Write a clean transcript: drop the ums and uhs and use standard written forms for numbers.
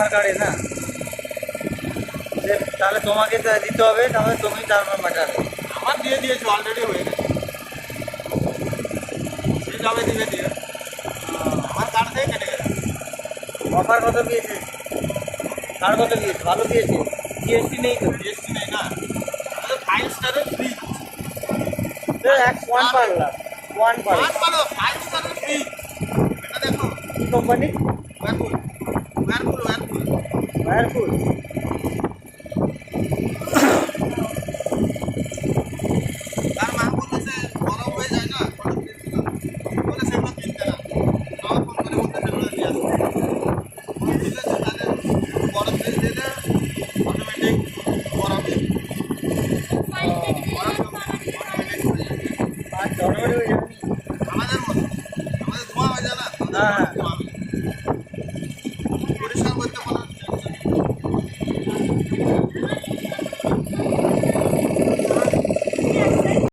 আধার কার্ডে না, তাহলে তোমাকে দিতে হবে, তাহলে তুমি তারপর মেটাবে। আমার দিয়ে দিয়েছো, অলরেডি হয়ে গেছে। সে যাবে দিবে দিয়ে, আমার কার্ড থেকে কেটে গেছে। অফার কত দিয়েছে? কার কত দিয়েছে? ভালো দিয়েছে, জিএসটি নেই তো? জিএসটি নেই না, 5 স্টারের ফ্রিজ। ওয়ান পারলাম, ওয়ান পারলাম। 5 স্টারের ফ্রিজ। এটা দেখো, কি কোম্পানি? ওয়ারপুল। ওয়ারপুল। তার মা বলতেছে গরম হয়ে যায় না, বলে সেগুলো কিনতে না। আমার ফোন করে বলতে সেগুলো দিয়ে আসবে। ঠিক আছে, তাহলে গরম ফ্রিজ দিয়ে দেয়, অটোমেটিক গরম দিয়ে দেয়। আচ্ছা, অটোমেটিক হয়ে যাবে। আমাদের মতো, আমাদের ধোঁয়া হয়ে যায় না। হ্যাঁ।